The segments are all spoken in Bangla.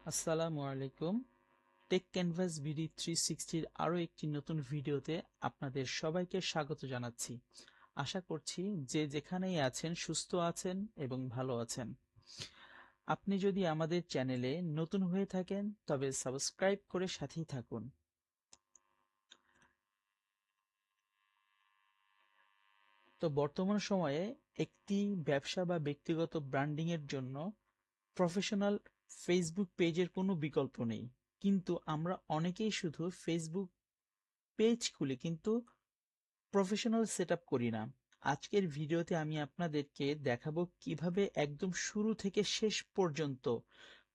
আসসালামু আলাইকুম। টেক ক্যানভাস বিডি 360 আরও একটি নতুন ভিডিওতে আপনাদের সবাইকে স্বাগত জানাচ্ছি। আশা করছি যে যেখানেই আছেন সুস্থ আছেন এবং ভালো আছেন। আপনি যদি আমাদের চ্যানেলে নতুন হয়ে থাকেন তবে সাবস্ক্রাইব করে সাথেই থাকুন। তো বর্তমান সময়ে একটি ব্যবসা বা ব্যক্তিগত ব্র্যান্ডিং এর জন্য প্রফেশনাল ফেসবুক পেজের কোনো বিকল্প নেই। কিন্তু আমরা অনেকেই শুধু ফেসবুক পেজ খুলি কিন্তু প্রফেশনাল সেটআপ করি না। আজকের ভিডিওতে আমি আপনাদেরকে দেখাবো কিভাবে একদম শুরু থেকে শেষ পর্যন্ত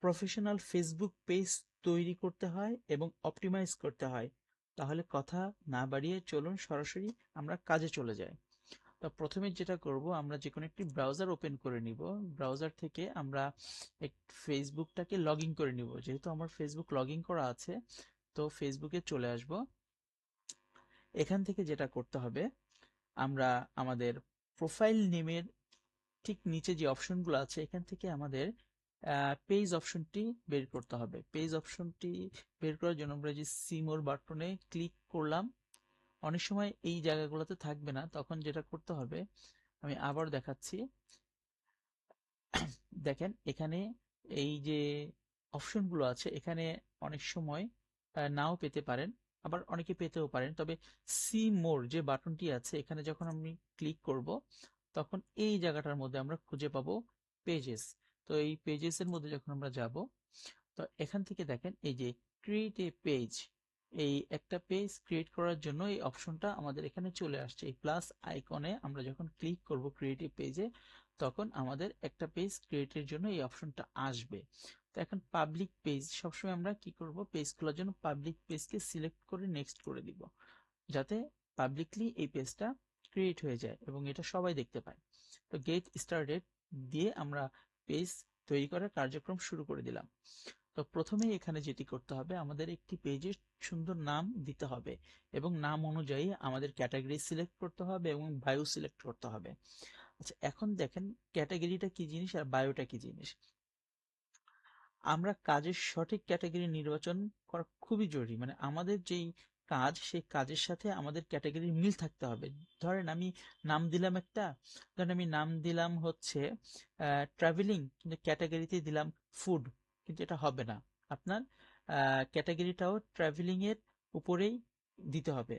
প্রফেশনাল ফেসবুক পেজ তৈরি করতে হয় এবং অপটিমাইজ করতে হয়। তাহলে কথা না বাড়িয়ে চলুন সরাসরি আমরা কাজে চলে যাই। তো প্রথমে যেটা করব, আমরা যে কোনো একটি ব্রাউজার ওপেন করে নিব। ব্রাউজার থেকে আমরা ফেসবুকটাকে লগ ইন করে নিব। যেহেতু আমার ফেসবুক লগ ইন করা আছে, তো ফেসবুকে চলে আসব। এখান থেকে যেটা করতে হবে, আমরা আমাদের প্রোফাইল নেমের ঠিক নিচে যে অপশনগুলো আছে এখান থেকে আমাদের পেজ অপশনটি বের করতে হবে। পেজ অপশনটি বের করার জন্য আমরা যে সি মোর বাটনে ক্লিক করলাম। অনেক সময় এই জায়গাগুলোতে থাকবে না, তখন যেটা করতে হবে আমি আবার দেখাচ্ছি। দেখেন এখানে এই যে অপশনগুলো আছে এখানে অনেক সময় নাও পেতে পারেন, আবার অনেকে পেতেও পারেন। তবে সি মোর যে বাটনটি আছে এখানে যখন আমি ক্লিক করব তখন এই জায়গাটার মধ্যে আমরা খুঁজে পাবো পেজেস। তো এই পেজেস এর মধ্যে যখন আমরা যাব, তো এখান থেকে দেখেন এই যে ক্রিয়েট এ পেজ, এই একটা পেজ ক্রিয়েট করার জন্য এই অপশনটা আমাদের এখানে চলে আসছে। এই প্লাস আইকনে আমরা যখন ক্লিক করব ক্রিয়েটিভ পেজে, তখন আমাদের একটা পেজ ক্রিয়েটের জন্য এই অপশনটা আসবে। তো এখন পাবলিক পেজ, সবসময় আমরা কি করব, পেজ খোলার জন্য পাবলিক পেজকে সিলেক্ট করে নেক্সট করে দিব, যাতে পাবলিকলি এই পেজটা ক্রিয়েট হয়ে যায় এবং এটা সবাই দেখতে পায়। তো গেট স্টার্টেড দিয়ে আমরা পেজ তৈরি করার কার্যক্রম শুরু করে দিলাম। তো প্রথমেই এখানে যেটি করতে হবে, আমাদের একটি পেজের সুন্দর নাম দিতে হবে এবং নাম অনুযায়ী আমাদের ক্যাটাগরি সিলেক্ট করতে হবে এবং বায়ো সিলেক্ট করতে হবে। আচ্ছা, এখন দেখেন ক্যাটাগরিটা কি জিনিস আর বায়োটা কি জিনিস। আমরা কাজের সঠিক ক্যাটাগরি নির্বাচন করা খুবই জরুরি। মানে আমাদের যেই কাজ, সেই কাজের সাথে আমাদের ক্যাটাগরির মিল থাকতে হবে। ধরেন আমি নাম দিলাম একটা, ধরেন আমি নাম দিলাম হচ্ছে ট্রাভেলিং, কিন্তু ক্যাটাগরিতে দিলাম ফুড, কিন্তু এটা হবে না। আপনার ক্যাটাগরিটাও ট্রাভেলিং এর উপরেই দিতে হবে।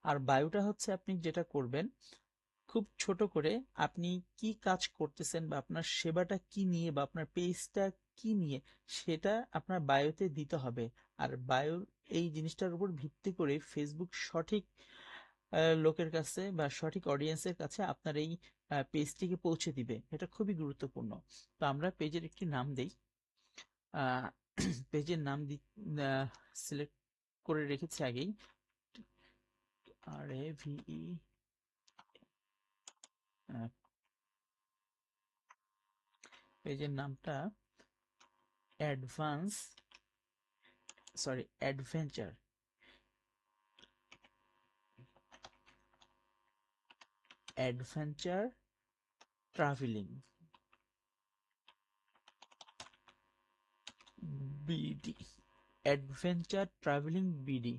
আর বায়োটা হচ্ছে আপনি যেটা করবেন, খুব ছোট করে আপনি কি কাজ করতেছেন বা আপনার সেবাটা কি নিয়ে বা আপনার পেজটা কি নিয়ে, সেটা আপনার বায়োতে দিতে হবে। আর বায়ো এই জিনিসটার উপর ভিত্তি করে ফেসবুক সঠিক লোকের কাছে বা সঠিক অডিয়েন্সের কাছে আপনার এই পেজটিকে পৌঁছে দিবে। এটা খুবই গুরুত্বপূর্ণ। তো আমরা পেজের একটি নাম দেই। পেজের নাম সিলেক্ট করে রেখেছি আগেই, RAVE। পেজের নামটা advance, sorry adventure, adventure travelling BD, adventure travelling BD.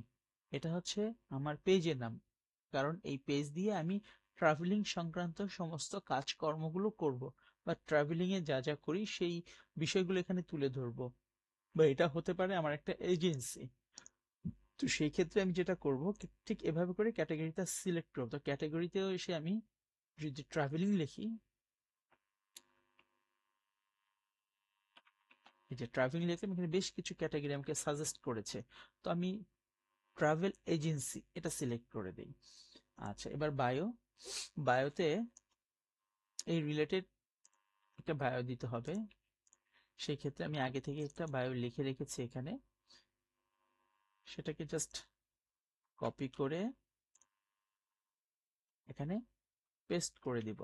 এটা হচ্ছে আমার পেজের নাম, কারণ এই পেজ দিয়ে আমি ট্রাভেলিং সংক্রান্ত সমস্ত কাজকর্মগুলো করব, বা ট্রাভেলিং এ যা যা করি সেই বিষয়গুলো এখানে তুলে ধরবো। বা এটা হতে পারে আমার একটা এজেন্সি। তো সেই ক্ষেত্রে আমি যেটা করব, ঠিক এভাবে করে ক্যাটাগরিটা সিলেক্ট করবো। তো ক্যাটাগরিতেও এসে আমি যদি ট্রাভেলিং লিখি, এই যে ট্রাভেলিং লিখলাম, এখানে বেশ কিছু ক্যাটাগরি আমাকে সাজেস্ট করেছে। তো আমি ট্রাভেল এজেন্সি এটা সিলেক্ট করে দিই। আচ্ছা, এবার বায়ো, বায়োতে এই রিলেটেড একটা বায়ো দিতে হবে। সেই ক্ষেত্রে আমি আগে থেকে একটা বায়ো লিখে রেখেছি এখানে, সেটাকে জাস্ট কপি করে এখানে পেস্ট করে দিব।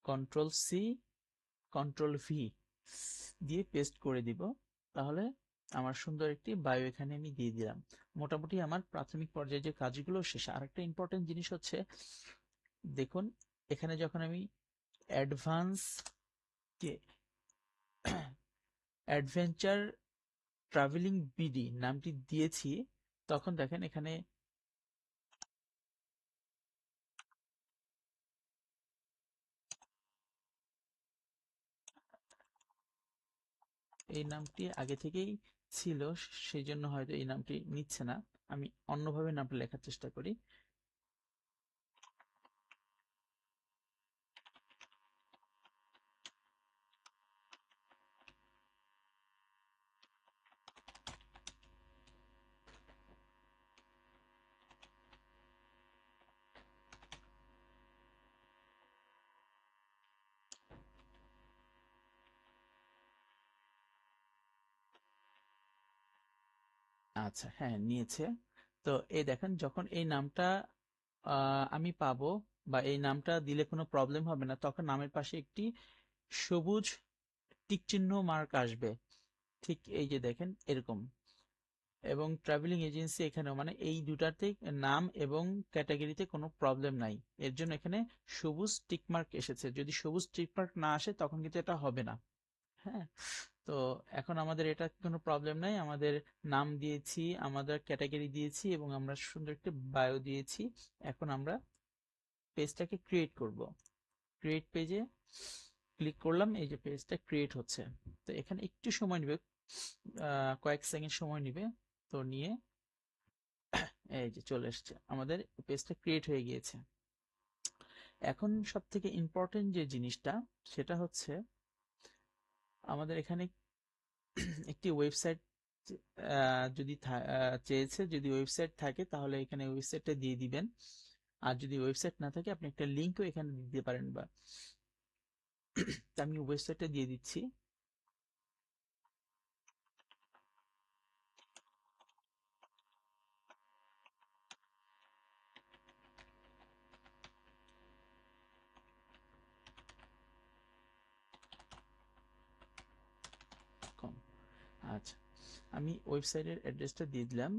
কন্ট্রোল সি, কন্ট্রোল ভি দিয়ে পেস্ট করে দিব। তাহলে আমার সুন্দর একটি বায়ো এখানে আমি দিয়ে দিলাম। মোটামুটি আমার প্রাথমিক পর্যায়ে যে কাজগুলো শেষ। আরেকটা ইম্পর্টেন্ট জিনিস হচ্ছে, দেখুন এখানে যখন আমি অ্যাডভান্স অ্যাডভেঞ্চার ট্রাভেলিং বিডি নামটি দিয়েছি, তখন দেখেন এখানে এই নামটি আগে থেকেই ছিল, সেই জন্য হয়তো এই নামটি নিচ্ছে না। আমি অন্যভাবে নামটা লেখার চেষ্টা করি। আচ্ছা, হ্যাঁ নিয়েছে। তো এই দেখেন, যখন এই নামটা আমি পাবো বা এই নামটা দিলে কোনো প্রবলেম হবে না, তখন নামের পাশে একটি সবুজ টিক চিহ্ন মার্ক আসবে, ঠিক এই যে দেখেন এরকম। এবং ট্রাভেলিং এজেন্সি এখানেও, মানে এই দুটাতে নাম এবং ক্যাটাগরিতে কোনো প্রবলেম নাই, এর জন্য এখানে সবুজ টিক মার্ক এসেছে। যদি সবুজ টিক মার্ক না আসে তখন কিন্তু এটা হবে না। হ্যাঁ, তো এখন আমাদের এটা কোনো প্রবলেম নাই, আমাদের নাম দিয়েছি, আমাদের ক্যাটাগরি দিয়েছি এবং আমরা সুন্দর একটা বায়ো দিয়েছি। এখন আমরা পেজটাকে ক্রিয়েট করব। ক্রিয়েট পেজে ক্লিক করলাম, এই যে পেজটা ক্রিয়েট হচ্ছে। তো এখানে একটু সময় নেবে, কয়েক সেকেন্ড সময় নেবে। তো নিয়ে এই যে চলে এসছে, আমাদের পেজটা ক্রিয়েট হয়ে গিয়েছে। এখন সব থেকে ইম্পর্টেন্ট যে জিনিসটা, সেটা হচ্ছে আমাদের এখানে একটি ওয়েবসাইট যদি চেয়েছে, যদি ওয়েবসাইট থাকে তাহলে এখানে ওয়েবসাইটটা দিয়ে দিবেন। আর যদি ওয়েবসাইট না থাকে আপনি একটা লিঙ্কও এখানে দিতে পারেন, বা আমি ওয়েবসাইটটা দিয়ে দিচ্ছি। আচ্ছা, আমি ওয়েবসাইটের অ্যাড্রেসটা দিয়ে দিলাম।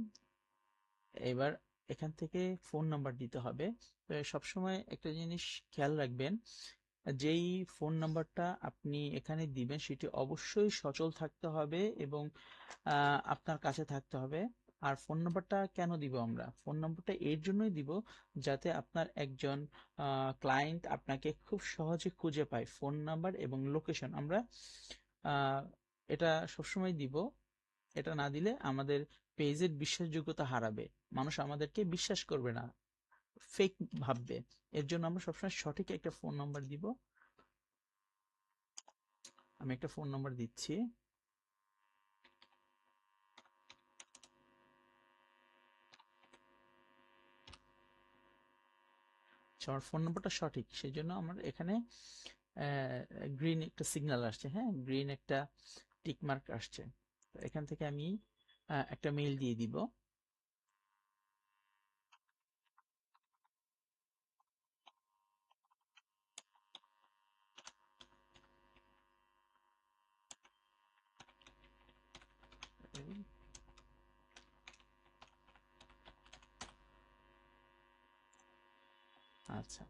এবার এখান থেকে ফোন নাম্বার দিতে হবে। তো সবসময় একটা জিনিস খেয়াল রাখবেন, যেই ফোন নাম্বারটা আপনি এখানে দিবেন সেটি অবশ্যই সচল থাকতে হবে এবং আপনার কাছে থাকতে হবে। আর ফোন নাম্বারটা কেন দিব আমরা? ফোন নাম্বারটা এর জন্যই দিব যাতে আপনার একজন ক্লায়েন্ট আপনাকে খুব সহজে খুঁজে পায়। ফোন নাম্বার এবং লোকেশন আমরা আহ, এটা সবসময় দিব। এটা না দিলে আমাদের পেজের বিশ্বাসযোগ্যতা হারাবে, মানুষ আমাদেরকে বিশ্বাস করবে না, ফেক ভাববে। এর জন্য আমরা সবসময় সঠিক একটা ফোন নাম্বার দিব। আমি একটা ফোন নাম্বার দিচ্ছি। আমার ফোন নাম্বারটা সঠিক, সেই জন্য আমার এখানে গ্রিন একটা সিগন্যাল আসছে, হ্যাঁ গ্রিন একটা টিক মার্ক আসছে। তো এখান থেকে আমি একটা মেইল দিয়ে দিব। আচ্ছা,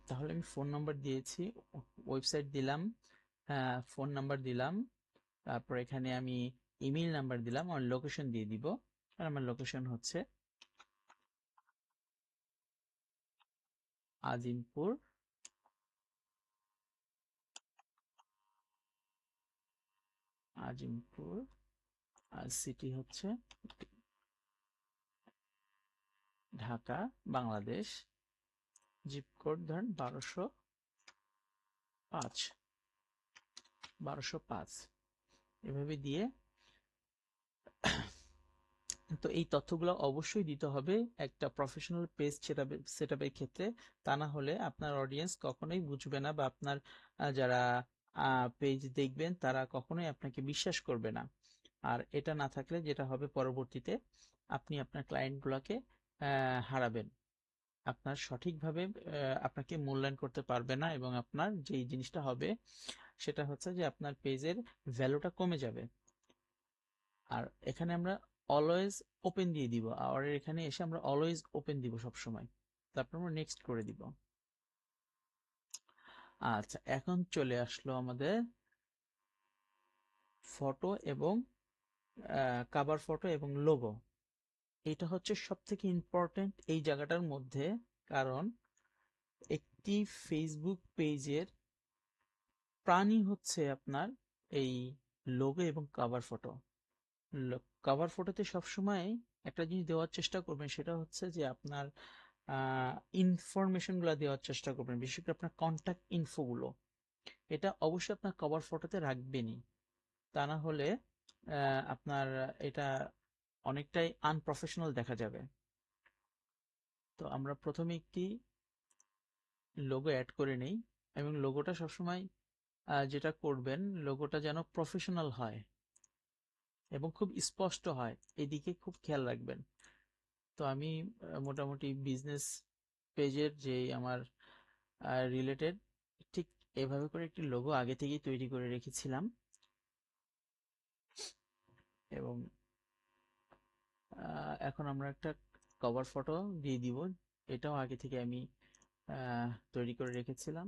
তাহলে আমি ফোন নাম্বার দিয়েছি, ওয়েবসাইট দিলাম, ফোন নাম্বার দিলাম, তারপর এখানে আমি ইমেল নাম্বার দিলাম, আমার লোকেশন দিয়ে দিব। আর আমার লোকেশন হচ্ছে আজিমপুর, আজিমপুর। আর সিটি হচ্ছে ঢাকা, বাংলাদেশ। জিপ কোড ধরেন 1205, 1205 এভাবে দিয়ে। তো এই তথ্যগুলো অবশ্যই দিতে হবে একটা প্রফেশনাল পেজ সেটআপের ক্ষেত্রে। তা না হলে আপনার অডিয়েন্স কখনোই বুঝবে না, বা আপনার যারা পেজ দেখবেন তারা কখনোই আপনাকে বিশ্বাস করবে না। আর এটা না থাকলে যেটা হবে পরবর্তীতে, আপনি আপনার ক্লায়েন্টগুলোকে হারাবেন। আপনার সঠিকভাবে আপনাকে মূল্যায়ন করতে পারবে না, এবং আপনার যেই জিনিসটা হবে সেটা হচ্ছে যে আপনার পেজের ভ্যালুটা কমে যাবে। আর এখানে আমরা অলওয়েজ ওপেন দিয়ে দিব, আর এখানে এসে আমরা অলওয়েজ ওপেন দিব সব সময়। তারপর আমরা নেক্সট করে দিব। আচ্ছা, এখন চলে আসলো আমাদের ফটো এবং কভার ফটো এবং লোগো, এটা হচ্ছে সব থেকে ইম্পর্টেন্ট এই জায়গাটার মধ্যে। কারণ একটি ফেসবুক পেজের প্রাণই হচ্ছে আপনার এই লোগো এবং কভার ফটো। কভার ফটোতে সবসময় একটা জিনিস দেওয়ার চেষ্টা করবেন, সেটা হচ্ছে যে আপনার ইনফরমেশনগুলো দেওয়ার চেষ্টা করবেন, বিশেষ করে আপনার কন্ট্যাক্ট ইনফোগুলো। এটা অবশ্যই আপনার কভার ফটোতে রাখবেনই, তা না হলে আপনার এটা অনেকটাই আনপ্রফেশনাল দেখা যাবে। তো আমরা প্রথমে একটি লোগো অ্যাড করে নেই, এবং লোগোটা সবসময় যেটা করবেন, লোগোটা যেন প্রফেশনাল হয় এবং খুব স্পষ্ট হয়, এদিকে খুব খেয়াল রাখবেন। তো আমি মোটামুটি বিজনেস পেজের যে আমার রিলেটেড ঠিক এভাবে করে একটি লোগো আগে থেকেই তৈরি করে রেখেছিলাম, এবং এখন আমরা একটা কভার ফটো দিয়ে দিব। এটাও আগে থেকে আমি তৈরি করে রেখেছিলাম।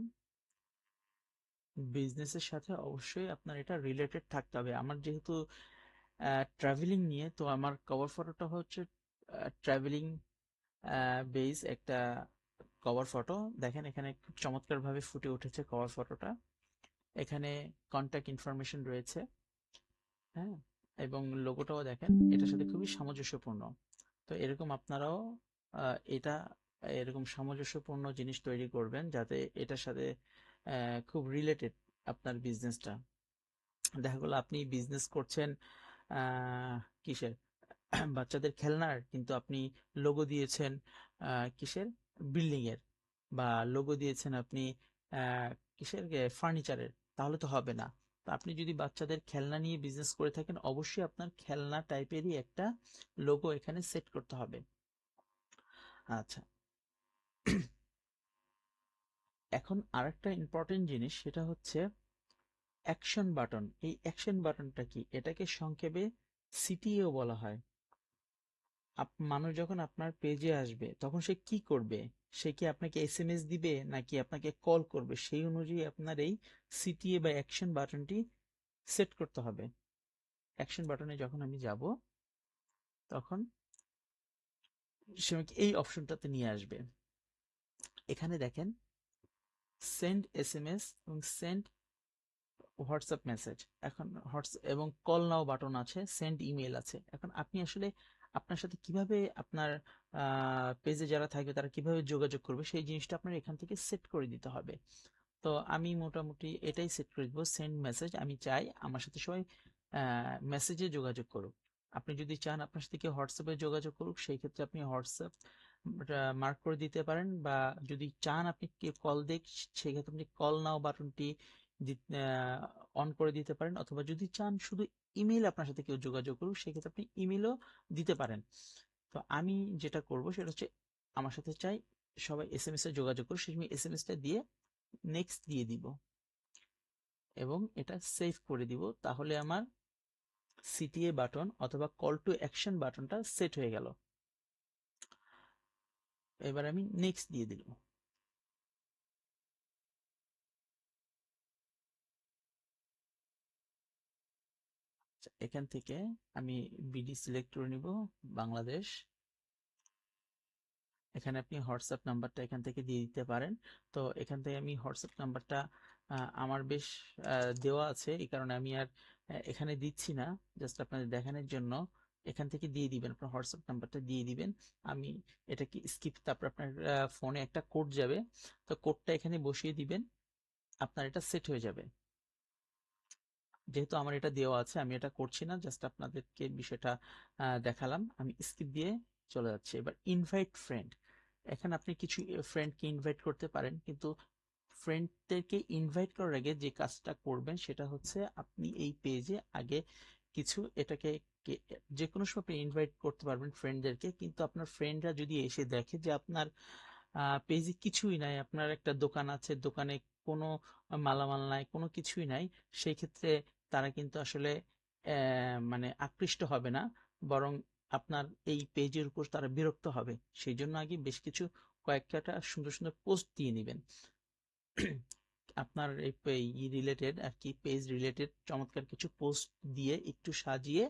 বিজনেসের সাথে অবশ্যই আপনার এটা রিলেটেড থাকতে হবে। আমার যেহেতু ট্রাভেলিং নিয়ে, তো আমার কভার ফটোটা হচ্ছে ট্রাভেলিং বেস একটা কভার ফটো। দেখেন এখানে খুব চমৎকারভাবে ফুটে উঠেছে কভার ফটোটা। এখানে কন্ট্যাক্ট ইনফরমেশন রয়েছে, হ্যাঁ, এবং লোগোটাও দেখেন এটার সাথে খুবই সামঞ্জস্যপূর্ণ। তো এরকম আপনারাও এটা এরকম সামঞ্জস্যপূর্ণ জিনিস তৈরি করবেন, যাতে এটার সাথে খুব রিলেটেড আপনার বিজনেসটা। দেখা গেলো আপনি বিজনেস করছেন কিসের, বাচ্চাদের খেলনার, কিন্তু আপনি লোগো দিয়েছেন কিসের, বিল্ডিং এর, বা লোগো দিয়েছেন আপনি কিসের, ফার্নিচারের, তাহলে তো হবে না। তো আপনি যদি বাচ্চাদের খেলনা নিয়ে বিজনেস করে থাকেন, অবশ্যই আপনার খেলনা টাইপেরই একটা লোগো এখানে সেট করতে হবে। আচ্ছা, এখন আরেকটা ইম্পর্টেন্ট জিনিস, সেটা হচ্ছে অ্যাকশন বাটন। এই অ্যাকশন বাটনটা কি? এটাকে সংক্ষেপে সিটিও বলা হয়। মানুষ যখন আপনার পেজে আসবে তখন সে কি করবে? সে কি আপনাকে এসএমএস দিবে নাকি আপনাকে কল করবে? সেই অনুযায়ী আপনার এই সিটিএ বা অ্যাকশন বাটনটি সেট করতে হবে। অ্যাকশন বাটনে যখন আমি যাব, তখন সে আমাকে এই অপশনটাতে নিয়ে আসবে। এখানে দেখেন সেন্ড এসএমএস এবং সেন্ড হোয়াটসঅ্যাপ মেসেজ, এখন হোয়াটসঅ্যাপ এবং কল নাও বাটন আছে, সেন্ড ইমেল আছে। এখন আপনি আসলে আপনার সাথে কিভাবে আপনার পেজে যারা থাকবে তারা কিভাবে যোগাযোগ করবে, সেই জিনিসটা আপনার এখান থেকে সেট করে দিতে হবে। তো আমি মোটামুটি এটাই সেট করে দেবো, সেন্ড মেসেজ। আমি চাই আমার সাথে সবাই মেসেজে যোগাযোগ করুক। আপনি যদি চান আপনার সাথে কেউ হোয়াটসঅ্যাপে যোগাযোগ করুক, সেই ক্ষেত্রে আপনি হোয়াটসঅ্যাপ মার্ক করে দিতে পারেন, বা যদি চান আপনি কেউ কল দেখ, সেই ক্ষেত্রে আপনি কল নাও বাটনটি অন করে দিতে পারেন, অথবা যদি চান শুধু ইমেল আপনার সাথে কেউ যোগাযোগ করুক, সেক্ষেত্রে আপনি ইমেলও দিতে পারেন। তো আমি যেটা করব সেটা হচ্ছে, আমার সাথে চাই সবাই এসএমএস এ যোগাযোগ করুক, সেই এসএমএসটা দিয়ে নেক্সট দিয়ে দিব এবং এটা সেভ করে দিব। তাহলে আমার সিটিএ বাটন অথবা কল টু অ্যাকশন বাটনটা সেট হয়ে গেল। এবার আমি নেক্সট দিয়ে দিলাম। এখান থেকে আমি বিডি সিলেক্ট করে নিব, বাংলাদেশ। এখানে আপনি হোয়াটসঅ্যাপ নাম্বারটা এখান থেকে দিয়ে দিতে পারেন। তো এখান থেকে আমি হোয়াটসঅ্যাপ নাম্বারটা আমার বেশ দেওয়া আছে, এই কারণে আমি আর এখানে দিচ্ছি না, জাস্ট আপনাদের দেখানোর জন্য। এখান থেকে দিয়ে দিবেন, আপনার হোয়াটসঅ্যাপ নাম্বারটা দিয়ে দিবেন। আমি এটাকে স্কিপ, তারপর আপনার ফোনে একটা কোড যাবে, তো কোডটা এখানে বসিয়ে দিবেন, আপনার এটা সেট হয়ে যাবে। যেহেতু আমার এটা দেওয়া আছে, আমি এটা করছি না, জাস্ট আপনাদেরকে বিষয়টা দেখালাম। আমি স্কিপ দিয়ে চলে যাচ্ছি। এবার ইনভাইট ফ্রেন্ড, এখানে আপনি কিছু ফ্রেন্ডকে ইনভাইট করতে পারেন, কিন্তু ফ্রেন্ডদেরকে ইনভাইট করার আগে যে কাজটা করবেন সেটা হচ্ছে, আপনি এই পেজে আগে কিছু এটাকে যে কোনো সময় আপনি ইনভাইট করতে পারবেন ফ্রেন্ডদেরকে, কিন্তু আপনার ফ্রেন্ডরা যদি এসে দেখে যে আপনার পেজে কিছুই নাই, আপনার একটা দোকান আছে, দোকানে কোনো মালামাল নাই, কোনো কিছুই নাই, সেই ক্ষেত্রে তারা কিন্তু আসলে মানে আকৃষ্ট হবে না, বরং আপনার এই পেজের উপর তারা বিরক্ত হবে। সেই জন্য আগে বেশ কিছু কয়েকটা সুন্দর সুন্দর পোস্ট দিয়ে নেবেন। আপনার এই রিলেটেড আর কি, পেজ রিলেটেড চমৎকার কিছু পোস্ট দিয়ে একটু সাজিয়ে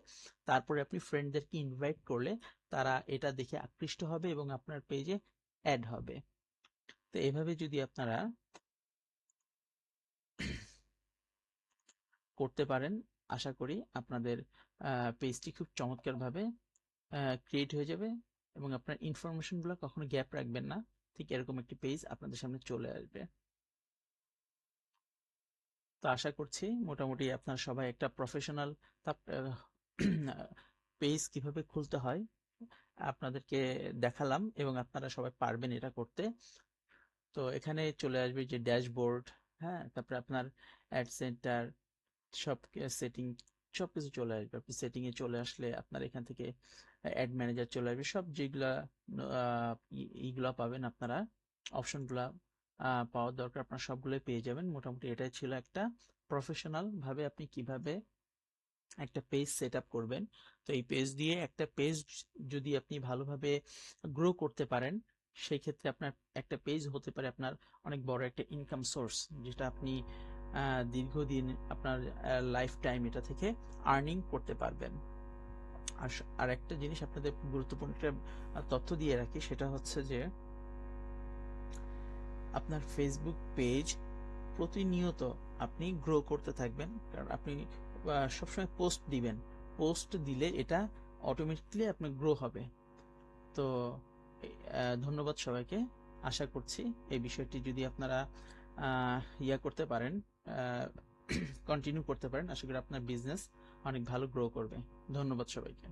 তারপরে আপনি ফ্রেন্ডদেরকে ইনভাইট করলে তারা এটা দেখে আকৃষ্ট হবে এবং আপনার পেজে অ্যাড হবে। তো এভাবে যদি আপনারা করতে পারেন, আশা করি আপনাদের পেজটি খুব চমৎকারভাবে ক্রিয়েট হয়ে যাবে এবং আপনার ইনফরমেশনগুলো কখনো গ্যাপ রাখবেন না। ঠিক এরকম একটি পেজ আপনাদের সামনে চলে আসবে। তো আশা করছি মোটামুটি আপনারা সবাই একটা প্রফেশনাল পেজ কিভাবে খুলতে হয় আপনাদেরকে দেখালাম এবং আপনারা সবাই পারবেন এটা করতে। তো এখানে চলে আসবে যে ড্যাশবোর্ড, হ্যাঁ, তারপরে আপনার অ্যাড সেন্টার, সব সেটিং, সবকিছু চলে আসবে। আপনি সেটিং এ চলে আসলে আপনার এখান থেকে অ্যাড ম্যানেজার চলে আসবে, সব যেগুলা এইগুলা পাবেন আপনারা, অপশনগুলা পাওয়ার দরকার আপনার সবগুলোই পেয়ে যাবেন। মোটামুটি এটাই ছিল একটা প্রফেশনাল ভাবে আপনি কিভাবে একটা পেজ সেট আপ করবেন। তো এই পেজ দিয়ে একটা পেজ যদি আপনি ভালোভাবে গ্রো করতে পারেন, সেই ক্ষেত্রে আপনার একটা পেজ হতে পারে আপনার অনেক বড় একটা ইনকাম সোর্স, যেটা আপনি দীর্ঘদিন আপনার লাইফ টাইম এটা থেকে আর্নিং করতে পারবেন। আর একটা জিনিস আপনাদের গুরুত্বপূর্ণ একটা তথ্য দিয়ে রাখি, সেটা হচ্ছে যে আপনার ফেসবুক পেজ প্রতিনিয়ত আপনি গ্রো করতে থাকবেন, কারণ আপনি সবসময় পোস্ট দিবেন। পোস্ট দিলে এটা অটোমেটিকলি আপনার গ্রো হবে। তো ধন্যবাদ সবাইকে। আশা করছি এই বিষয়টি যদি আপনারা করতে পারেন, কন্টিনিউ করতে পারেন, আশা করি আপনার বিজনেস অনেক ভালো গ্রো করবে। ধন্যবাদ সবাইকে।